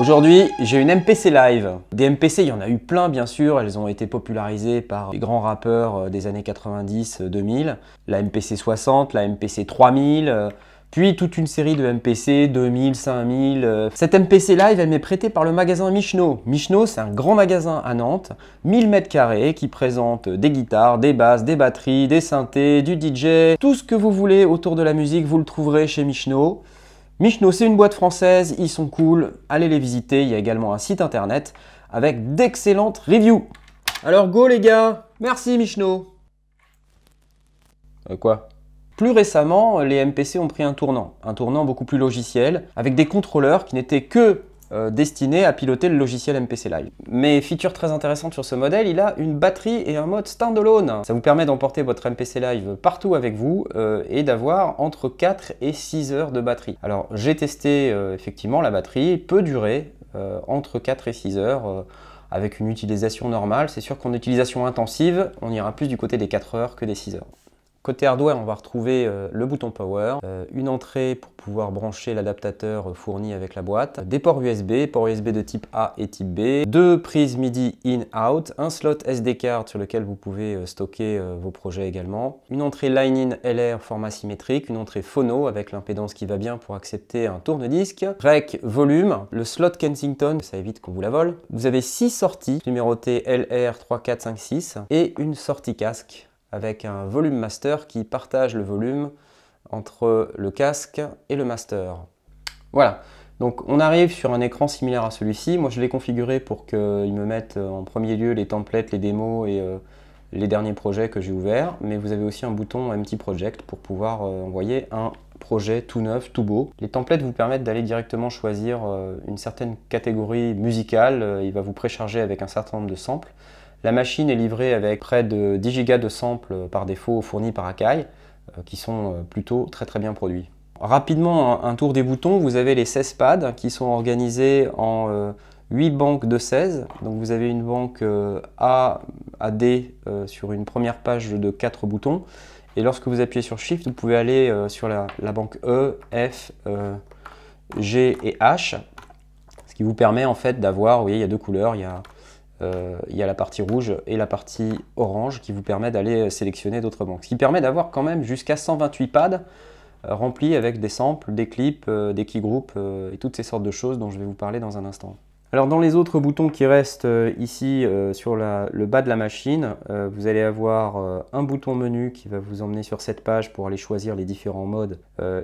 Aujourd'hui, j'ai une MPC Live. Des MPC, il y en a eu plein bien sûr, elles ont été popularisées par les grands rappeurs des années 90-2000. La MPC 60, la MPC 3000, puis toute une série de MPC 2000, 5000. Cette MPC Live, elle m'est prêtée par le magasin Michno. Michno, c'est un grand magasin à Nantes, 1000 m² qui présente des guitares, des basses, des batteries, des synthés, du DJ. Tout ce que vous voulez autour de la musique, vous le trouverez chez Michno. Michno, c'est une boîte française, ils sont cool, allez les visiter. Il y a également un site internet avec d'excellentes reviews. Alors go les gars, merci Michno. Quoi? Plus récemment, les MPC ont pris un tournant beaucoup plus logiciel, avec des contrôleurs qui n'étaient que destinés à piloter le logiciel MPC Live. Mais feature très intéressante sur ce modèle, il a une batterie et un mode standalone. Ça vous permet d'emporter votre MPC Live partout avec vous et d'avoir entre 4 et 6 heures de batterie. Alors j'ai testé effectivement, la batterie peut durer entre 4 et 6 heures avec une utilisation normale. C'est sûr qu'en utilisation intensive, on ira plus du côté des 4 heures que des 6 heures. Côté hardware, on va retrouver le bouton Power, une entrée pour pouvoir brancher l'adaptateur fourni avec la boîte, des ports USB de type A et type B, deux prises MIDI in-out, un slot SD card sur lequel vous pouvez stocker vos projets également, une entrée line-in LR format symétrique, une entrée phono avec l'impédance qui va bien pour accepter un tourne-disque, rec volume, le slot Kensington, ça évite qu'on vous la vole. Vous avez 6 sorties numérotées LR 3, 4, 5, 6 et une sortie casque avec un volume master qui partage le volume entre le casque et le master. Voilà, donc on arrive sur un écran similaire à celui-ci. Moi je l'ai configuré pour qu'il me mette en premier lieu les templates, les démos et les derniers projets que j'ai ouverts. Mais vous avez aussi un bouton Empty Project pour pouvoir envoyer un projet tout neuf, tout beau. Les templates vous permettent d'aller directement choisir une certaine catégorie musicale. Il va vous précharger avec un certain nombre de samples. La machine est livrée avec près de 10 Go de samples par défaut fournis par Akai, qui sont plutôt très bien produits. Rapidement, un tour des boutons, vous avez les 16 pads qui sont organisés en 8 banques de 16. Donc vous avez une banque A à D sur une première page de 4 boutons. Et lorsque vous appuyez sur Shift, vous pouvez aller sur la banque E, F, G et H. Ce qui vous permet en fait d'avoir, vous voyez, il y a deux couleurs, il y a la partie rouge et la partie orange qui vous permet d'aller sélectionner d'autres banques. Ce qui permet d'avoir quand même jusqu'à 128 pads remplis avec des samples, des clips, des keygroups et toutes ces sortes de choses dont je vais vous parler dans un instant. Alors dans les autres boutons qui restent ici sur le bas de la machine, vous allez avoir un bouton menu qui va vous emmener sur cette page pour aller choisir les différents modes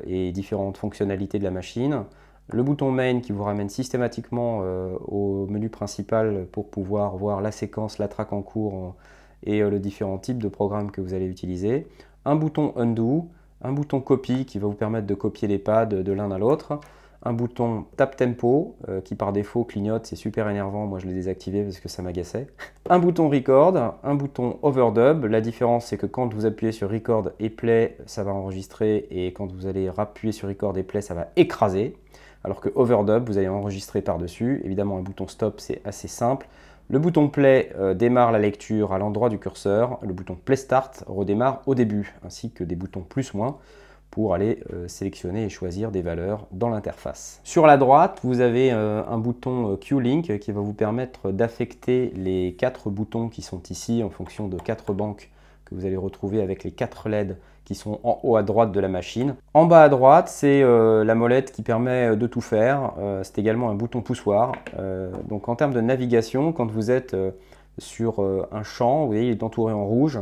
et différentes fonctionnalités de la machine. Le bouton Main qui vous ramène systématiquement au menu principal pour pouvoir voir la séquence, la track en cours et le différents types de programmes que vous allez utiliser. Un bouton Undo, un bouton Copy qui va vous permettre de copier les pads de l'un à l'autre. Un bouton Tap Tempo qui par défaut clignote, c'est super énervant, moi je l'ai désactivé parce que ça m'agaçait. Un bouton Record, un bouton Overdub. La différence c'est que quand vous appuyez sur Record et Play, ça va enregistrer et quand vous allez appuyer sur Record et Play, ça va écraser. Alors que Overdub, vous allez enregistrer par-dessus. Évidemment, un bouton Stop, c'est assez simple. Le bouton Play démarre la lecture à l'endroit du curseur. Le bouton Play Start redémarre au début, ainsi que des boutons plus-moins pour aller sélectionner et choisir des valeurs dans l'interface. Sur la droite, vous avez un bouton Q-Link qui va vous permettre d'affecter les 4 boutons qui sont ici en fonction de 4 banques que vous allez retrouver avec les 4 LED qui sont en haut à droite de la machine. En bas à droite, c'est la molette qui permet de tout faire. C'est également un bouton poussoir. Donc en termes de navigation, quand vous êtes sur un champ, vous voyez, il est entouré en rouge.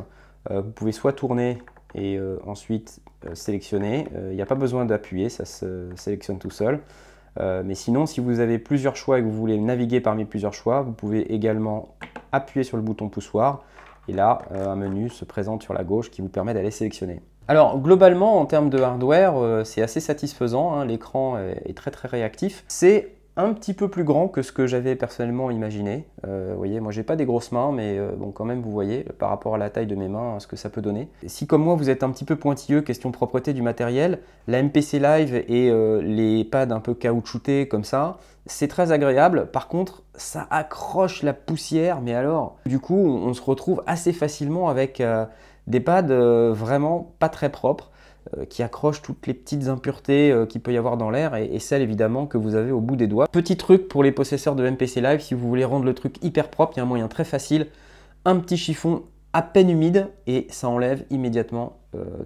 Vous pouvez soit tourner et ensuite sélectionner. Il n'y a pas besoin d'appuyer, ça se sélectionne tout seul. Mais sinon, si vous avez plusieurs choix et que vous voulez naviguer parmi plusieurs choix, vous pouvez également appuyer sur le bouton poussoir. Et là, un menu se présente sur la gauche qui vous permet d'aller sélectionner. Alors globalement, en termes de hardware, c'est assez satisfaisant, hein. L'écran est très réactif. C'est un petit peu plus grand que ce que j'avais personnellement imaginé. Vous voyez, moi j'ai pas des grosses mains, mais bon, quand même vous voyez par rapport à la taille de mes mains ce que ça peut donner. Si comme moi vous êtes un petit peu pointilleux, question propreté du matériel, la MPC Live et les pads un peu caoutchoutés comme ça, c'est très agréable. Par contre, ça accroche la poussière, mais alors du coup on se retrouve assez facilement avec des pads vraiment pas très propres. qui accroche toutes les petites impuretés qu'il peut y avoir dans l'air et celles évidemment que vous avez au bout des doigts. Petit truc pour les possesseurs de MPC Live, si vous voulez rendre le truc hyper propre, il y a un moyen très facile, un petit chiffon à peine humide et ça enlève immédiatement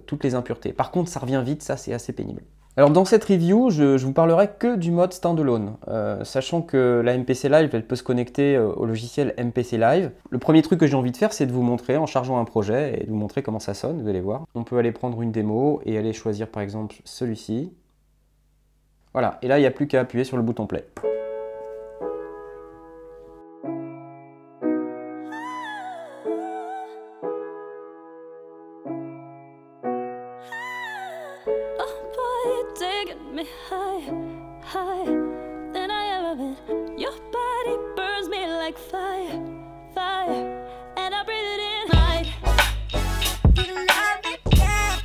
toutes les impuretés. Par contre, ça revient vite, ça c'est assez pénible. Alors dans cette review, je vous parlerai que du mode standalone, sachant que la MPC Live, elle peut se connecter au logiciel MPC Live. Le premier truc que j'ai envie de faire, c'est de vous montrer en chargeant un projet et de vous montrer comment ça sonne, vous allez voir. On peut aller prendre une démo et aller choisir par exemple celui-ci. Voilà, et là il n'y a plus qu'à appuyer sur le bouton play. Me high, high than I ever been. Your body burns me like fire, fire, and I breathe it in. Night. You love me, yeah,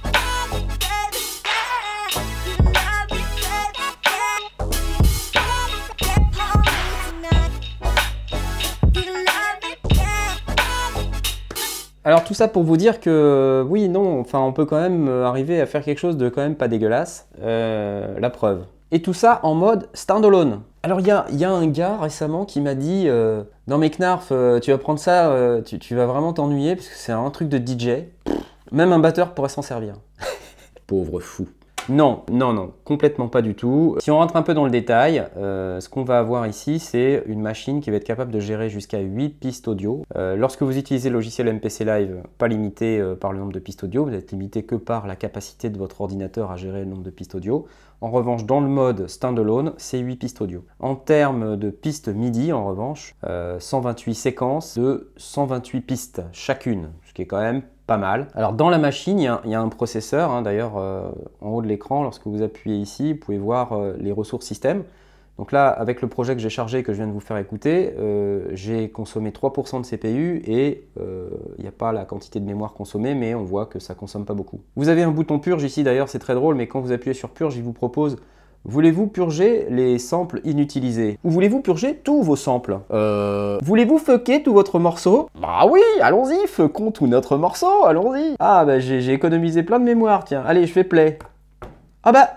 baby, yeah. You love me, baby, yeah. Hold me tonight. You love me, yeah. Alors tout ça pour vous dire que oui, non, enfin on peut quand même arriver à faire quelque chose de quand même pas dégueulasse, la preuve. Et tout ça en mode standalone. Alors il y a un gars récemment qui m'a dit non mais Knarf, tu vas prendre ça, tu vas vraiment t'ennuyer parce que c'est un truc de DJ. Même un batteur pourrait s'en servir. Pauvre fou. Non, non, non, complètement pas du tout. Si on rentre un peu dans le détail, ce qu'on va avoir ici, c'est une machine qui va être capable de gérer jusqu'à 8 pistes audio. Lorsque vous utilisez le logiciel MPC Live, pas limité par le nombre de pistes audio, vous êtes limité que par la capacité de votre ordinateur à gérer le nombre de pistes audio. En revanche, dans le mode standalone, c'est 8 pistes audio. En termes de pistes MIDI, en revanche, 128 séquences de 128 pistes chacune, ce qui est quand même pas mal. Alors dans la machine, il y a un processeur, hein, d'ailleurs en haut de l'écran, lorsque vous appuyez ici, vous pouvez voir les ressources système. Donc là, avec le projet que j'ai chargé, que je viens de vous faire écouter, j'ai consommé 3% de CPU et il n'y a pas la quantité de mémoire consommée, mais on voit que ça ne consomme pas beaucoup. Vous avez un bouton purge ici, d'ailleurs c'est très drôle, mais quand vous appuyez sur purge, il vous propose: voulez-vous purger les samples inutilisés? Ou voulez-vous purger tous vos samples? Voulez-vous fucker tout votre morceau? Bah oui, allons-y, fuckons tout notre morceau, allons-y. Ah bah j'ai économisé plein de mémoire, tiens. Allez, je fais play. Ah bah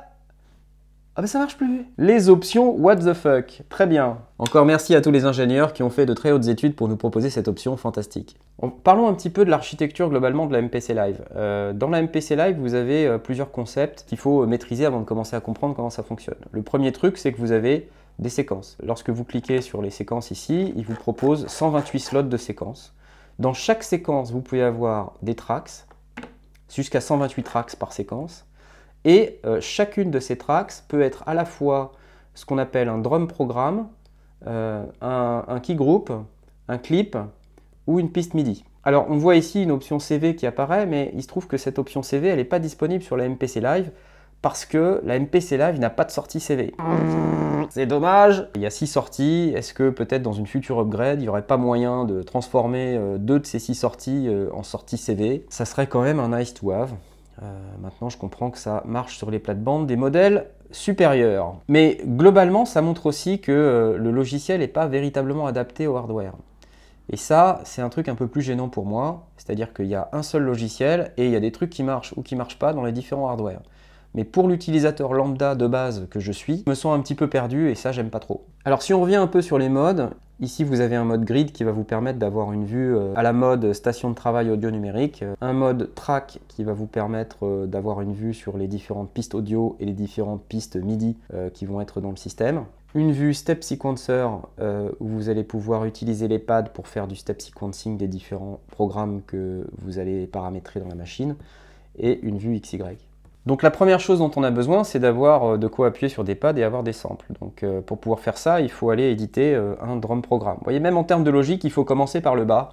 ça marche plus. Les options what the fuck. Très bien. Encore merci à tous les ingénieurs qui ont fait de très hautes études pour nous proposer cette option fantastique. Parlons un petit peu de l'architecture globalement de la MPC Live. Dans la MPC Live, vous avez plusieurs concepts qu'il faut maîtriser avant de commencer à comprendre comment ça fonctionne. Le premier truc, c'est que vous avez des séquences. Lorsque vous cliquez sur les séquences ici, il vous propose 128 slots de séquences. Dans chaque séquence, vous pouvez avoir des tracks, jusqu'à 128 tracks par séquence. Et chacune de ces tracks peut être à la fois ce qu'on appelle un drum programme, un key group, un clip ou une piste MIDI. Alors on voit ici une option CV qui apparaît, mais il se trouve que cette option CV elle n'est pas disponible sur la MPC Live parce que la MPC Live n'a pas de sortie CV. C'est dommage. Il y a 6 sorties, est-ce que peut-être dans une future upgrade, il n'y aurait pas moyen de transformer 2 de ces 6 sorties en sortie CV? Ça serait quand même un nice to have. Maintenant, je comprends que ça marche sur les plates-bandes des modèles supérieurs. Mais globalement, ça montre aussi que le logiciel n'est pas véritablement adapté au hardware. Et ça, c'est un truc un peu plus gênant pour moi. C'est-à-dire qu'il y a un seul logiciel et il y a des trucs qui marchent ou qui ne marchent pas dans les différents hardware. Mais pour l'utilisateur lambda de base que je suis, je me sens un petit peu perdu et ça, j'aime pas trop. Alors si on revient un peu sur les modes, ici vous avez un mode grid qui va vous permettre d'avoir une vue à la mode station de travail audio numérique, un mode track qui va vous permettre d'avoir une vue sur les différentes pistes audio et les différentes pistes MIDI qui vont être dans le système. Une vue step sequencer où vous allez pouvoir utiliser les pads pour faire du step sequencing des différents programmes que vous allez paramétrer dans la machine, et une vue XY. Donc la première chose dont on a besoin, c'est d'avoir de quoi appuyer sur des pads et avoir des samples. Donc pour pouvoir faire ça, il faut aller éditer un drum programme. Vous voyez, même en termes de logique, il faut commencer par le bas.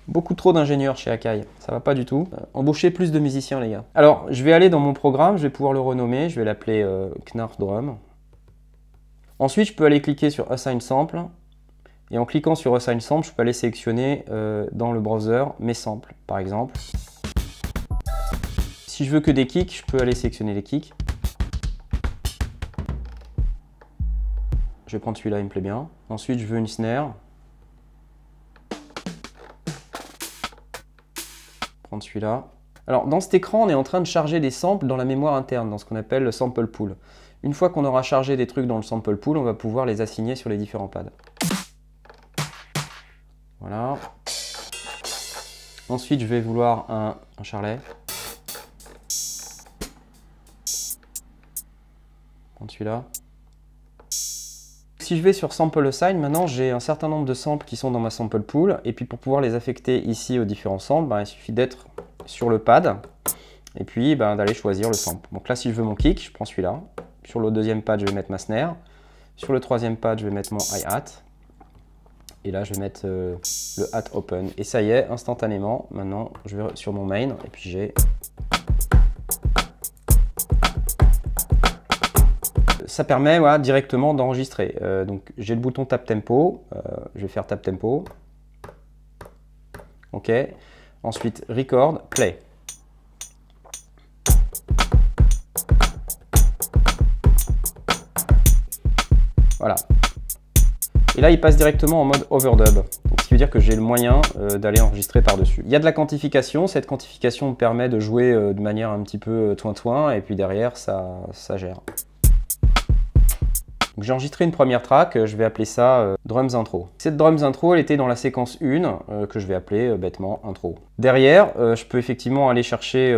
Beaucoup trop d'ingénieurs chez Akai, ça va pas du tout. Embauchez plus de musiciens les gars. Alors je vais aller dans mon programme, je vais pouvoir le renommer, je vais l'appeler Knarf Drum. Ensuite, je peux aller cliquer sur Assign Sample. Et en cliquant sur Assign Sample, je peux aller sélectionner dans le browser mes samples, par exemple. Si je veux que des kicks, je peux aller sélectionner les kicks. Je vais prendre celui-là, il me plaît bien. Ensuite, je veux une snare. Prendre celui-là. Alors dans cet écran, on est en train de charger des samples dans la mémoire interne, dans ce qu'on appelle le sample pool. Une fois qu'on aura chargé des trucs dans le sample pool, on va pouvoir les assigner sur les différents pads. Voilà. Ensuite, je vais vouloir un charlet. Prendre celui-là. Si je vais sur Sample Assign, maintenant j'ai un certain nombre de samples qui sont dans ma sample pool. Et puis pour pouvoir les affecter ici aux différents samples, il suffit d'être sur le pad et puis d'aller choisir le sample. Donc là, si je veux mon kick, je prends celui-là. Sur le deuxième pad, je vais mettre ma snare. Sur le troisième pad, je vais mettre mon hi-hat. Et là, je vais mettre le hat open. Et ça y est, instantanément, maintenant, je vais sur mon main et puis j'ai... Ça permet directement d'enregistrer. Donc j'ai le bouton Tap Tempo. Je vais faire Tap Tempo. OK. Ensuite, Record, Play. Voilà. Et là, il passe directement en mode overdub. Donc, ce qui veut dire que j'ai le moyen d'aller enregistrer par-dessus. Il y a de la quantification. Cette quantification me permet de jouer de manière un petit peu toin-toin. Et puis derrière, ça gère. J'ai enregistré une première track. Je vais appeler ça Drums Intro. Cette Drums Intro, elle était dans la séquence 1, que je vais appeler bêtement Intro. Derrière, je peux effectivement aller chercher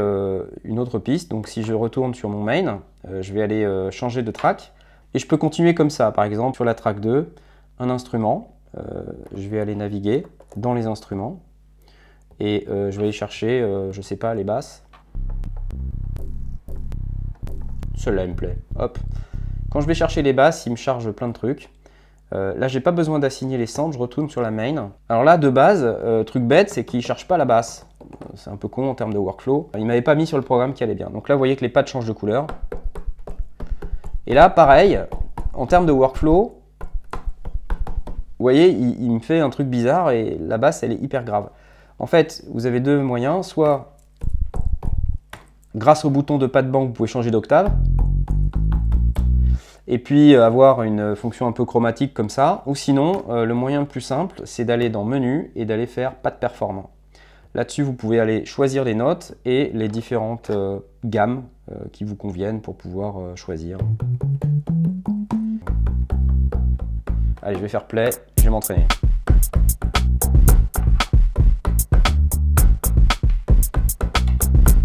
une autre piste. Donc, si je retourne sur mon main, je vais aller changer de track. Et je peux continuer comme ça. Par exemple, sur la track 2, un instrument, je vais aller naviguer dans les instruments et je vais aller chercher, je sais pas, les basses. Celle-là, elle me plaît. Hop. Quand je vais chercher les basses, il me charge plein de trucs. Là, j'ai pas besoin d'assigner les samples, je retourne sur la main. Alors là, de base, truc bête, c'est qu'il ne charge pas la basse. C'est un peu con en termes de workflow. Il m'avait pas mis sur le programme qui allait bien. Donc là, vous voyez que les pads changent de couleur. Et là, pareil, en termes de workflow, vous voyez, il me fait un truc bizarre et la basse, elle est hyper grave. En fait, vous avez deux moyens. Soit, grâce au bouton de pad bank, vous pouvez changer d'octave. Et puis avoir une fonction un peu chromatique comme ça. Ou sinon, le moyen le plus simple, c'est d'aller dans Menu et d'aller faire pad performant. Là-dessus, vous pouvez aller choisir les notes et les différentes gammes qui vous conviennent pour pouvoir choisir. Allez, je vais faire play, je vais m'entraîner.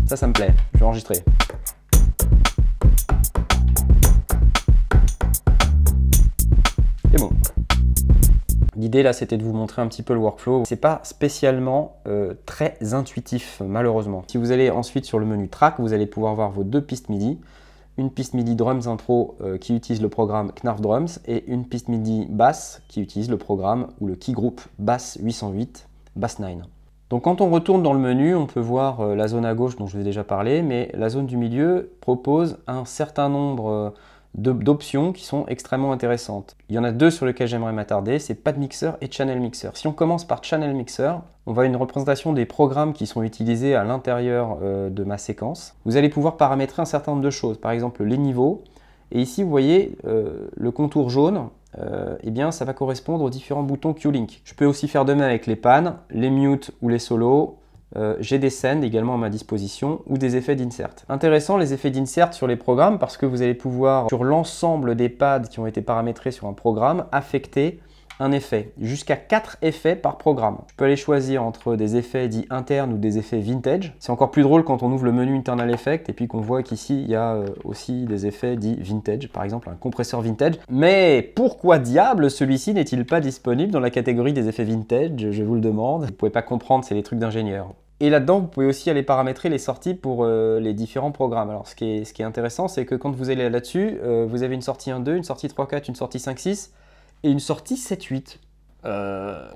Ça me plaît, je vais enregistrer. Et bon. L'idée là, c'était de vous montrer un petit peu le workflow. C'est pas spécialement très intuitif, malheureusement. Si vous allez ensuite sur le menu Track, vous allez pouvoir voir vos deux pistes MIDI. Une piste MIDI Drums Intro qui utilise le programme Knarf Drums et une piste MIDI Bass qui utilise le programme ou le key group Bass 808, Bass 9. Donc quand on retourne dans le menu, on peut voir la zone à gauche dont je vous ai déjà parlé, mais la zone du milieu propose un certain nombre d'options qui sont extrêmement intéressantes. Il y en a deux sur lesquelles j'aimerais m'attarder, c'est Pad Mixer et Channel Mixer. Si on commence par Channel Mixer, on va à une représentation des programmes qui sont utilisés à l'intérieur de ma séquence. Vous allez pouvoir paramétrer un certain nombre de choses, par exemple les niveaux. Et ici, vous voyez le contour jaune, eh bien, ça va correspondre aux différents boutons Q-Link. Je peux aussi faire de même avec les pans, les mutes ou les solos. J'ai des sends également à ma disposition ou des effets d'insert. Intéressant les effets d'insert sur les programmes parce que vous allez pouvoir, sur l'ensemble des pads qui ont été paramétrés sur un programme, affecter un effet. Jusqu'à 4 effets par programme. Je peux aller choisir entre des effets dits internes ou des effets vintage. C'est encore plus drôle quand on ouvre le menu Internal Effect et puis qu'on voit qu'ici il y a aussi des effets dits vintage, par exemple un compresseur vintage. Mais pourquoi diable celui-ci n'est-il pas disponible dans la catégorie des effets vintage? Je vous le demande. Vous ne pouvez pas comprendre, c'est les trucs d'ingénieur. Et là-dedans, vous pouvez aussi aller paramétrer les sorties pour les différents programmes. Alors, ce qui est intéressant, c'est que quand vous allez là-dessus, vous avez une sortie 1.2, une sortie 3.4, une sortie 5.6 et une sortie 7.8.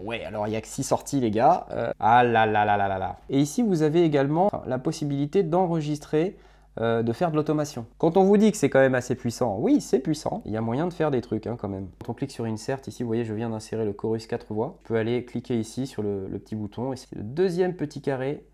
Ouais, alors il n'y a que 6 sorties, les gars. Ah là là là là là là. Et ici, vous avez également la possibilité d'enregistrer, de faire de l'automation. Quand on vous dit que c'est quand même assez puissant, oui, c'est puissant. Il y a moyen de faire des trucs quand même. Quand on clique sur Insert, ici, vous voyez, je viens d'insérer le chorus 4 voix. On peut aller cliquer ici sur le petit bouton. Et c'est le deuxième petit carré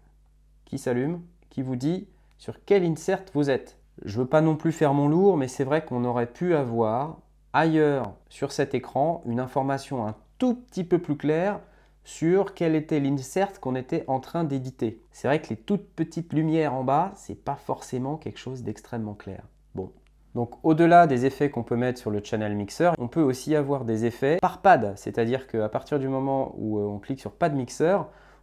qui s'allume, qui vous dit sur quel insert vous êtes. Je ne veux pas non plus faire mon lourd, mais c'est vrai qu'on aurait pu avoir ailleurs sur cet écran une information un tout petit peu plus claire sur quel était l'insert qu'on était en train d'éditer. C'est vrai que les toutes petites lumières en bas, c'est pas forcément quelque chose d'extrêmement clair. Bon. Donc au-delà des effets qu'on peut mettre sur le channel mixer, on peut aussi avoir des effets par pad, c'est-à-dire qu'à partir du moment où on clique sur pad mixer,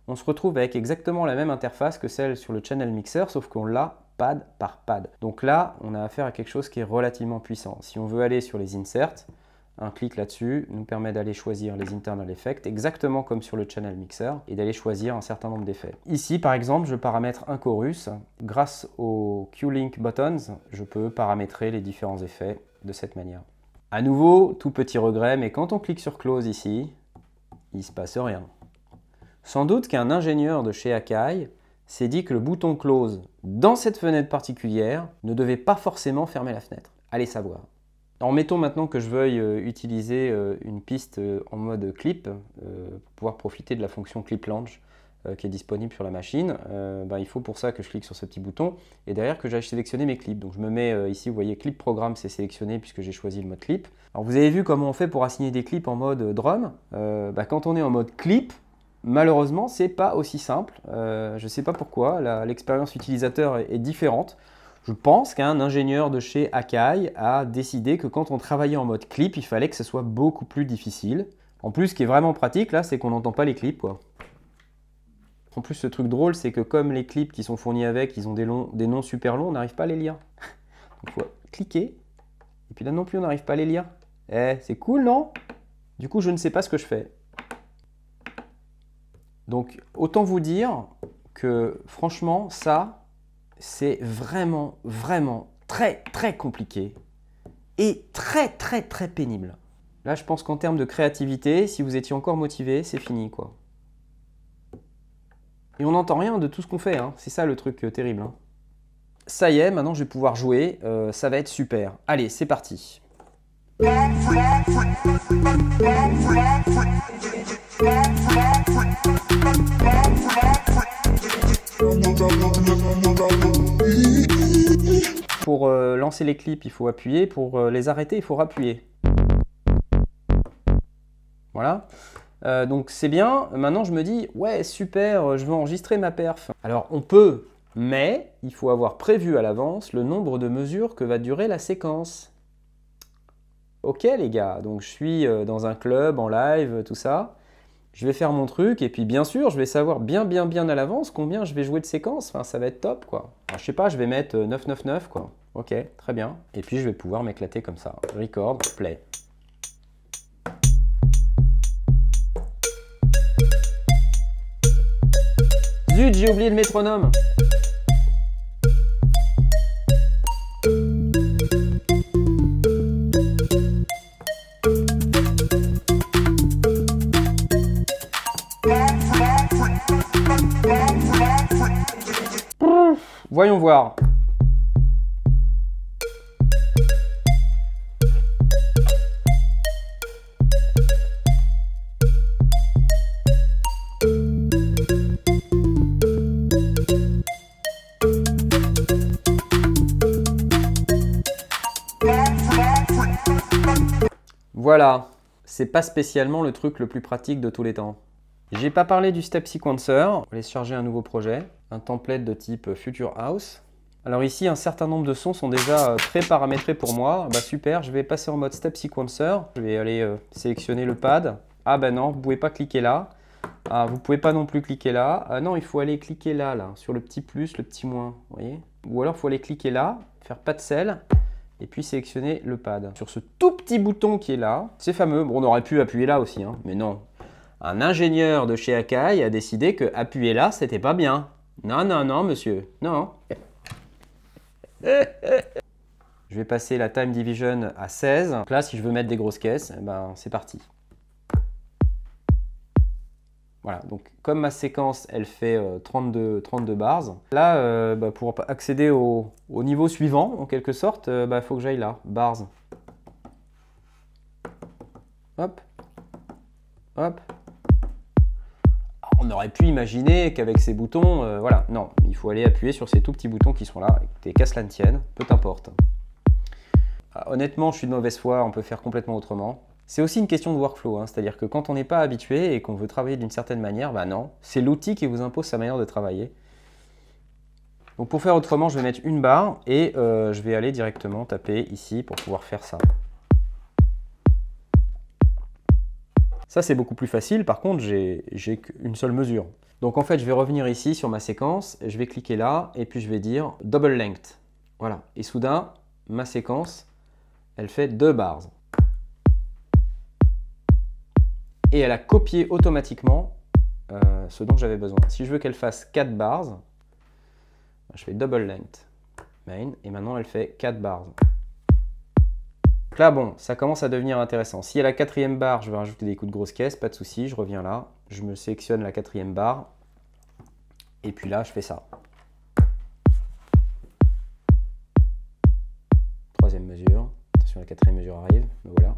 on se retrouve avec exactement la même interface que celle sur le channel mixer, sauf qu'on l'a pad par pad. Donc là, on a affaire à quelque chose qui est relativement puissant. Si on veut aller sur les inserts, un clic là-dessus nous permet d'aller choisir les internal effects, exactement comme sur le channel mixer, et d'aller choisir un certain nombre d'effets. Ici, par exemple, je paramètre un chorus. Grâce aux Q-Link buttons, je peux paramétrer les différents effets de cette manière. À nouveau, tout petit regret, mais quand on clique sur Close ici, il ne se passe rien. Sans doute qu'un ingénieur de chez Akai s'est dit que le bouton Close dans cette fenêtre particulière ne devait pas forcément fermer la fenêtre. Allez savoir. Alors mettons maintenant que je veuille utiliser une piste en mode clip pour pouvoir profiter de la fonction Clip Launch qui est disponible sur la machine. Il faut pour ça que je clique sur ce petit bouton et derrière que j'aille sélectionner mes clips. Donc je me mets ici, vous voyez, Clip Programme, c'est sélectionné puisque j'ai choisi le mode clip. Alors vous avez vu comment on fait pour assigner des clips en mode drum. Quand on est en mode clip, malheureusement, c'est pas aussi simple. Je ne sais pas pourquoi, l'expérience utilisateur est différente. Je pense qu'un ingénieur de chez Akai a décidé que quand on travaillait en mode clip, il fallait que ce soit beaucoup plus difficile. En plus, ce qui est vraiment pratique, là, c'est qu'on n'entend pas les clips, quoi. En plus, ce truc drôle, c'est que comme les clips qui sont fournis avec, ils ont des noms super longs, on n'arrive pas à les lire. Donc, il faut cliquer, et puis là non plus, on n'arrive pas à les lire. Eh, c'est cool, non? Du coup, je ne sais pas ce que je fais. Donc, autant vous dire que, franchement, ça, c'est vraiment, vraiment très, très compliqué et très, très, très pénible. Là, je pense qu'en termes de créativité, si vous étiez encore motivé, c'est fini, quoi. Et on n'entend rien de tout ce qu'on fait, hein. C'est ça le truc terrible, hein. Ça y est, maintenant je vais pouvoir jouer, ça va être super. Allez, c'est parti. Pour lancer les clips, il faut appuyer. Pour les arrêter, il faut rappuyer. Voilà. Donc c'est bien. Maintenant, je me dis, ouais, super, je veux enregistrer ma perf. Alors, on peut, mais il faut avoir prévu à l'avance le nombre de mesures que va durer la séquence. Ok, les gars. Donc, je suis dans un club, en live, tout ça. Je vais faire mon truc et puis bien sûr, je vais savoir bien à l'avance combien je vais jouer de séquences. Enfin, ça va être top, quoi. Alors, je sais pas, je vais mettre 999, quoi. Ok, très bien. Et puis, je vais pouvoir m'éclater comme ça. Record, play. Zut, j'ai oublié le métronome. Voyons voir. Voilà, c'est pas spécialement le truc le plus pratique de tous les temps. J'ai pas parlé du Step Sequencer. On va aller charger un nouveau projet, un template de type Future House. Alors ici, un certain nombre de sons sont déjà pré-paramétrés pour moi. Bah super, je vais passer en mode Step Sequencer. Je vais aller sélectionner le pad. Ah bah non, vous pouvez pas cliquer là. Ah, vous pouvez pas non plus cliquer là. Ah non, il faut aller cliquer là, sur le petit plus, le petit moins, vous voyez. Ou alors, il faut aller cliquer là, faire pas de sel, et puis sélectionner le pad. Sur ce tout petit bouton qui est là, c'est fameux. Bon, on aurait pu appuyer là aussi, hein, mais non. Un ingénieur de chez Akai a décidé que appuyer là, c'était pas bien. Non, non, non, monsieur, non. Je vais passer la time division à 16. Donc là, si je veux mettre des grosses caisses, eh ben, c'est parti. Voilà, donc comme ma séquence, elle fait 32 bars, là, pour accéder au niveau suivant, en quelque sorte, il faut que j'aille là, bars. Hop, hop. On aurait pu imaginer qu'avec ces boutons, voilà, non, il faut aller appuyer sur ces tout petits boutons qui sont là. Écoutez, qu'à cela ne tienne, peu importe. Honnêtement, je suis de mauvaise foi, on peut faire complètement autrement. C'est aussi une question de workflow, hein, c'est-à-dire que quand on n'est pas habitué et qu'on veut travailler d'une certaine manière, bah non, c'est l'outil qui vous impose sa manière de travailler. Donc pour faire autrement, je vais mettre une barre et je vais aller directement taper ici pour pouvoir faire ça. Ça, c'est beaucoup plus facile. Par contre, j'ai qu'une seule mesure. Donc en fait, je vais revenir ici sur ma séquence, je vais cliquer là et puis je vais dire double length. Voilà. Et soudain, ma séquence, elle fait 2 bars. Et elle a copié automatiquement ce dont j'avais besoin. Si je veux qu'elle fasse 4 bars, je fais double length main et maintenant elle fait 4 bars. Donc là, bon, ça commence à devenir intéressant. Si à la 4e barre, je veux rajouter des coups de grosse caisse, pas de souci, je reviens là, je me sélectionne la 4e barre et puis là, je fais ça. 3e mesure, attention, la 4e mesure arrive, me voilà.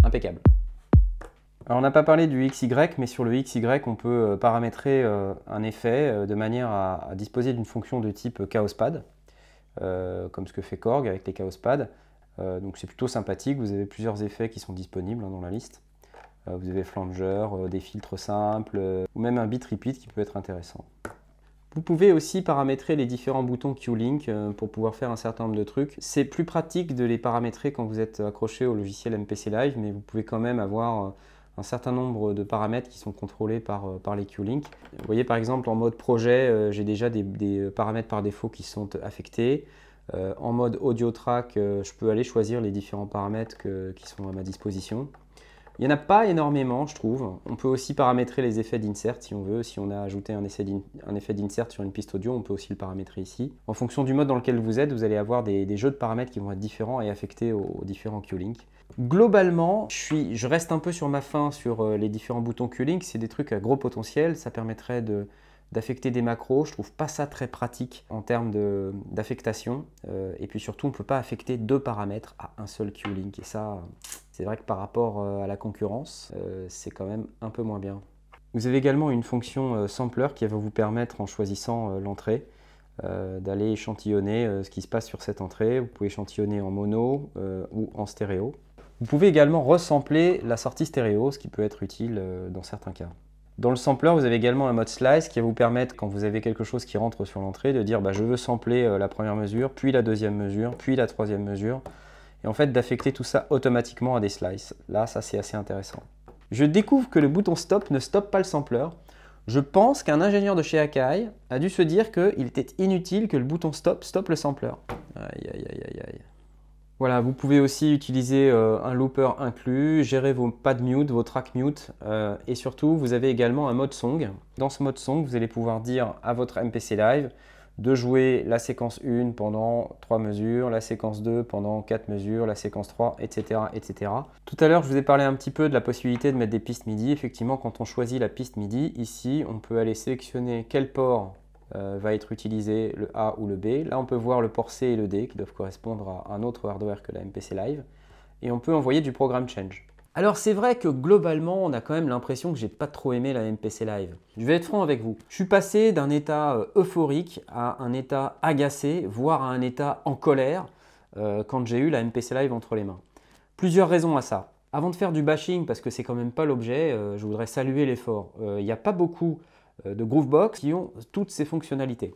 Impeccable. Alors on n'a pas parlé du XY, mais sur le XY, on peut paramétrer un effet de manière à disposer d'une fonction de type ChaosPad, comme ce que fait Korg avec les ChaosPad. Donc c'est plutôt sympathique, vous avez plusieurs effets qui sont disponibles dans la liste. Vous avez flanger, des filtres simples, ou même un bit repeat qui peut être intéressant. Vous pouvez aussi paramétrer les différents boutons Q-Link pour pouvoir faire un certain nombre de trucs. C'est plus pratique de les paramétrer quand vous êtes accroché au logiciel MPC Live, mais vous pouvez quand même avoir un certain nombre de paramètres qui sont contrôlés par les Q-Link. Vous voyez par exemple en mode projet, j'ai déjà des paramètres par défaut qui sont affectés. En mode audio track, je peux aller choisir les différents paramètres qui sont à ma disposition. Il n'y en a pas énormément, je trouve. On peut aussi paramétrer les effets d'insert si on veut. Si on a ajouté un effet d'insert sur une piste audio, on peut aussi le paramétrer ici. En fonction du mode dans lequel vous êtes, vous allez avoir des jeux de paramètres qui vont être différents et affectés aux différents Q-Link. Globalement, je reste un peu sur ma faim sur les différents boutons Q-Link. C'est des trucs à gros potentiel. Ça permettrait d'affecter des macros. Je trouve pas ça très pratique en termes d'affectation. Et puis surtout, on ne peut pas affecter 2 paramètres à un seul Q-Link. Et ça, c'est vrai que par rapport à la concurrence, c'est quand même un peu moins bien. Vous avez également une fonction sampler qui va vous permettre, en choisissant l'entrée, d'aller échantillonner ce qui se passe sur cette entrée. Vous pouvez échantillonner en mono ou en stéréo. Vous pouvez également resampler la sortie stéréo, ce qui peut être utile dans certains cas. Dans le sampler, vous avez également un mode slice qui va vous permettre, quand vous avez quelque chose qui rentre sur l'entrée, de dire je veux sampler la première mesure, puis la deuxième mesure, puis la troisième mesure, et en fait d'affecter tout ça automatiquement à des slices. Là, ça c'est assez intéressant. Je découvre que le bouton stop ne stoppe pas le sampler. Je pense qu'un ingénieur de chez Akai a dû se dire qu'il était inutile que le bouton stop stoppe le sampler. Aïe, aïe, aïe, aïe, aïe. Voilà, vous pouvez aussi utiliser un looper inclus, gérer vos pads mute, vos track mute, et surtout, vous avez également un mode song. Dans ce mode song, vous allez pouvoir dire à votre MPC Live de jouer la séquence 1 pendant 3 mesures, la séquence 2 pendant 4 mesures, la séquence 3, etc., etc. Tout à l'heure, je vous ai parlé un petit peu de la possibilité de mettre des pistes MIDI. Effectivement, quand on choisit la piste MIDI, ici, on peut aller sélectionner quel port va être utilisé, le A ou le B. Là, on peut voir le port C et le D qui doivent correspondre à un autre hardware que la MPC Live. Et on peut envoyer du programme change. Alors c'est vrai que globalement, on a quand même l'impression que j'ai pas trop aimé la MPC Live. Je vais être franc avec vous. Je suis passé d'un état euphorique à un état agacé, voire à un état en colère quand j'ai eu la MPC Live entre les mains. Plusieurs raisons à ça. Avant de faire du bashing, parce que c'est quand même pas l'objet, je voudrais saluer l'effort. Il n'y a pas beaucoup de Groovebox qui ont toutes ces fonctionnalités.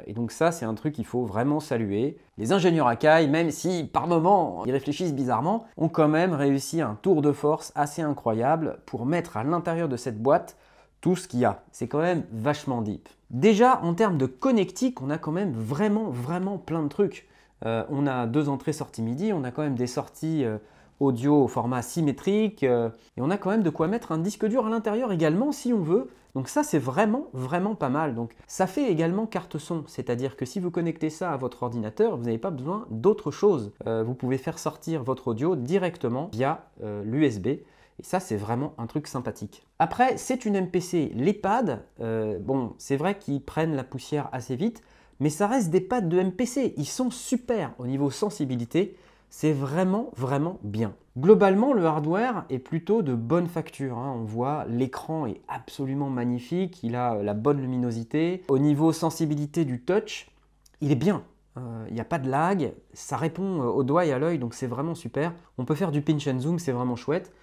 Et donc ça, c'est un truc qu'il faut vraiment saluer. Les ingénieurs Akai, même si par moments ils réfléchissent bizarrement, ont quand même réussi un tour de force assez incroyable pour mettre à l'intérieur de cette boîte tout ce qu'il y a. C'est quand même vachement deep. Déjà, en termes de connectique, on a quand même vraiment plein de trucs. On a 2 entrées-sorties MIDI, on a quand même des sorties audio au format symétrique, et on a quand même de quoi mettre un disque dur à l'intérieur également si on veut. Donc ça, c'est vraiment pas mal. Donc ça fait également carte son, c'est-à-dire que si vous connectez ça à votre ordinateur, vous n'avez pas besoin d'autre chose. Vous pouvez faire sortir votre audio directement via l'USB. Et ça, c'est vraiment un truc sympathique. Après, c'est une MPC. Les pads, bon, c'est vrai qu'ils prennent la poussière assez vite, mais ça reste des pads de MPC. Ils sont super au niveau sensibilité. C'est vraiment bien. Globalement, le hardware est plutôt de bonne facture. On voit l'écran est absolument magnifique, il a la bonne luminosité. Au niveau sensibilité du touch, il est bien. il n'y a pas de lag, ça répond au doigt et à l'œil, donc c'est vraiment super. On peut faire du pinch and zoom, c'est vraiment chouette.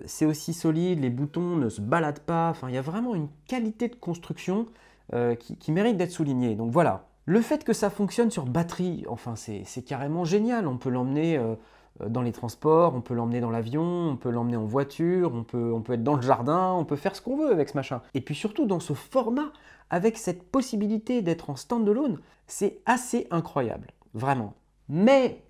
C'est aussi solide, les boutons ne se baladent pas, enfin il y a vraiment une qualité de construction qui mérite d'être soulignée. Donc voilà. Le fait que ça fonctionne sur batterie, enfin c'est carrément génial. On peut l'emmener dans les transports, on peut l'emmener dans l'avion, on peut l'emmener en voiture, on peut être dans le jardin, on peut faire ce qu'on veut avec ce machin. Et puis surtout dans ce format, avec cette possibilité d'être en standalone, c'est assez incroyable, vraiment. Mais,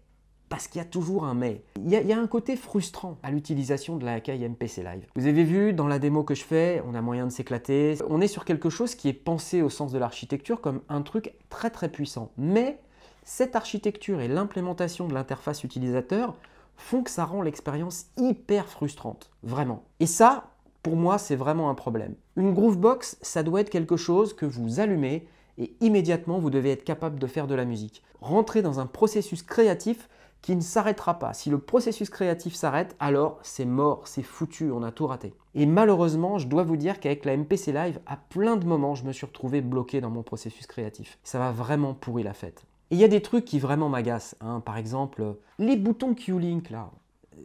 parce qu'il y a toujours un mais, il y a un côté frustrant à l'utilisation de la Akai MPC Live. Vous avez vu, dans la démo que je fais, on a moyen de s'éclater. On est sur quelque chose qui est pensé au sens de l'architecture comme un truc très très puissant. Mais cette architecture et l'implémentation de l'interface utilisateur font que ça rend l'expérience hyper frustrante, vraiment. Et ça, pour moi, c'est vraiment un problème. Une Groovebox, ça doit être quelque chose que vous allumez et immédiatement vous devez être capable de faire de la musique. Rentrer dans un processus créatif qui ne s'arrêtera pas. Si le processus créatif s'arrête, alors c'est mort, c'est foutu, on a tout raté. Et malheureusement, je dois vous dire qu'avec la MPC Live, à plein de moments, je me suis retrouvé bloqué dans mon processus créatif. Ça m'a vraiment pourri la fête. Et il y a des trucs qui vraiment m'agacent, hein. Par exemple, les boutons Q-Link là.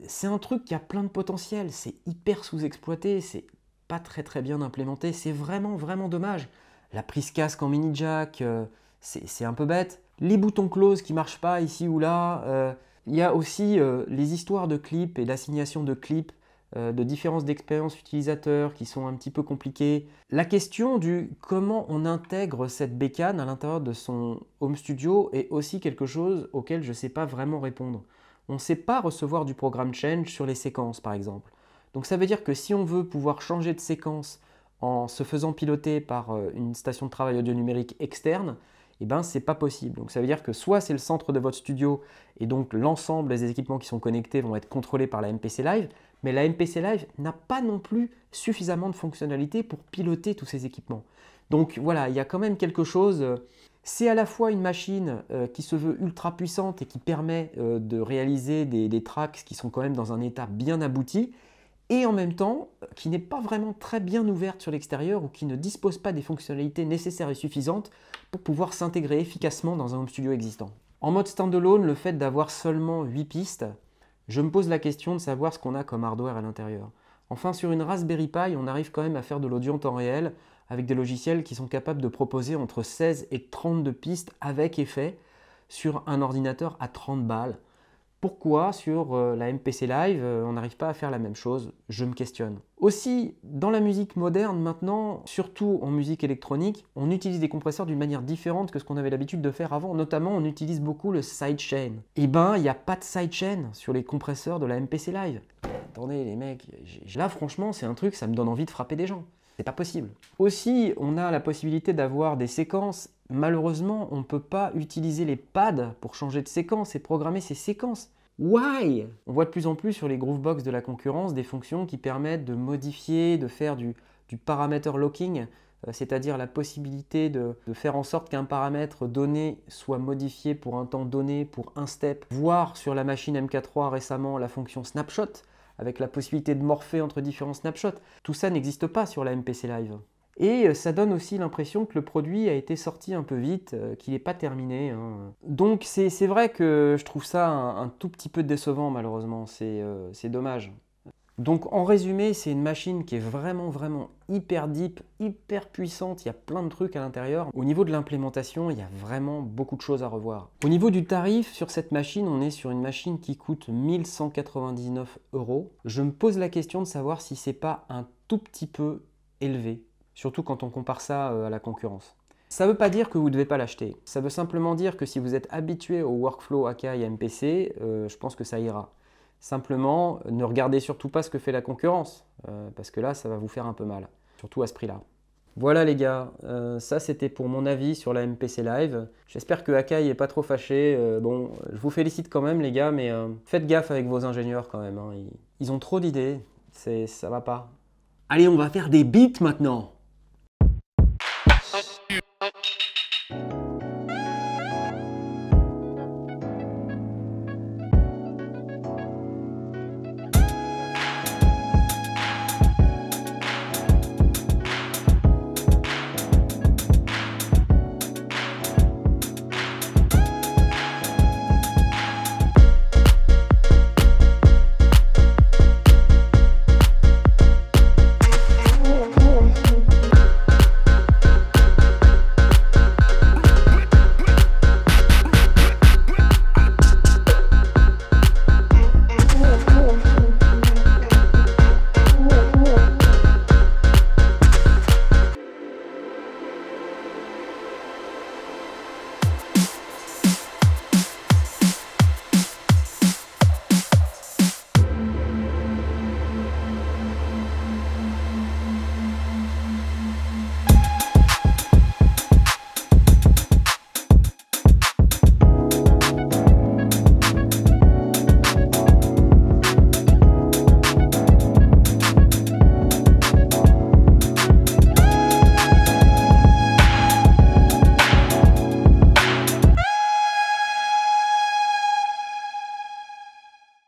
C'est un truc qui a plein de potentiel, c'est hyper sous-exploité, c'est pas très bien implémenté, c'est vraiment dommage. La prise casque en mini jack, c'est un peu bête. Les boutons close qui marchent pas ici ou là. Il y a aussi les histoires de clips et d'assignation de clips, de différences d'expérience utilisateur qui sont un petit peu compliquées. La question du comment on intègre cette bécane à l'intérieur de son home studio est aussi quelque chose auquel je ne sais pas vraiment répondre. On ne sait pas recevoir du programme change sur les séquences par exemple. Donc ça veut dire que si on veut pouvoir changer de séquence en se faisant piloter par une station de travail audio numérique externe, eh ben c'est pas possible. Donc ça veut dire que soit c'est le centre de votre studio et donc l'ensemble des équipements qui sont connectés vont être contrôlés par la MPC Live, mais la MPC Live n'a pas non plus suffisamment de fonctionnalités pour piloter tous ces équipements. Donc voilà, il y a quand même quelque chose. C'est à la fois une machine qui se veut ultra puissante et qui permet de réaliser des tracks qui sont quand même dans un état bien abouti, et en même temps qui n'est pas vraiment très bien ouverte sur l'extérieur ou qui ne dispose pas des fonctionnalités nécessaires et suffisantes pour pouvoir s'intégrer efficacement dans un home studio existant. En mode standalone, le fait d'avoir seulement 8 pistes, je me pose la question de savoir ce qu'on a comme hardware à l'intérieur. Enfin, sur une Raspberry Pi, on arrive quand même à faire de l'audio en temps réel avec des logiciels qui sont capables de proposer entre 16 et 32 pistes avec effet sur un ordinateur à 30 balles. Pourquoi sur la MPC Live, on n'arrive pas à faire la même chose? Je me questionne. Aussi, dans la musique moderne maintenant, surtout en musique électronique, on utilise des compresseurs d'une manière différente que ce qu'on avait l'habitude de faire avant. Notamment, on utilise beaucoup le sidechain. Eh ben, il n'y a pas de sidechain sur les compresseurs de la MPC Live. Attendez les mecs, là franchement, c'est un truc, ça me donne envie de frapper des gens. C'est pas possible. Aussi, on a la possibilité d'avoir des séquences. Malheureusement, on ne peut pas utiliser les pads pour changer de séquence et programmer ces séquences. Why? On voit de plus en plus sur les Groovebox de la concurrence des fonctions qui permettent de modifier, de faire du parameter locking, c'est-à-dire la possibilité de faire en sorte qu'un paramètre donné soit modifié pour un temps donné, pour un step. Voire sur la machine MK3 récemment la fonction snapshot, avec la possibilité de morpher entre différents snapshots. Tout ça n'existe pas sur la MPC Live. Et ça donne aussi l'impression que le produit a été sorti un peu vite, qu'il n'est pas terminé, hein. Donc c'est vrai que je trouve ça un tout petit peu décevant malheureusement, c'est dommage. Donc en résumé, c'est une machine qui est vraiment hyper deep, hyper puissante, il y a plein de trucs à l'intérieur. Au niveau de l'implémentation, il y a vraiment beaucoup de choses à revoir. Au niveau du tarif, sur cette machine, on est sur une machine qui coûte 1 199 €. Je me pose la question de savoir si c'est pas un tout petit peu élevé, surtout quand on compare ça à la concurrence. Ça ne veut pas dire que vous ne devez pas l'acheter, ça veut simplement dire que si vous êtes habitué au workflow Akai MPC, je pense que ça ira. Simplement, ne regardez surtout pas ce que fait la concurrence, parce que là, ça va vous faire un peu mal, surtout à ce prix-là. Voilà les gars, ça c'était pour mon avis sur la MPC Live. J'espère que Akai n'est pas trop fâché. Bon, je vous félicite quand même les gars, mais faites gaffe avec vos ingénieurs quand même, hein. Ils ont trop d'idées, ça va pas. Allez, on va faire des beats maintenant.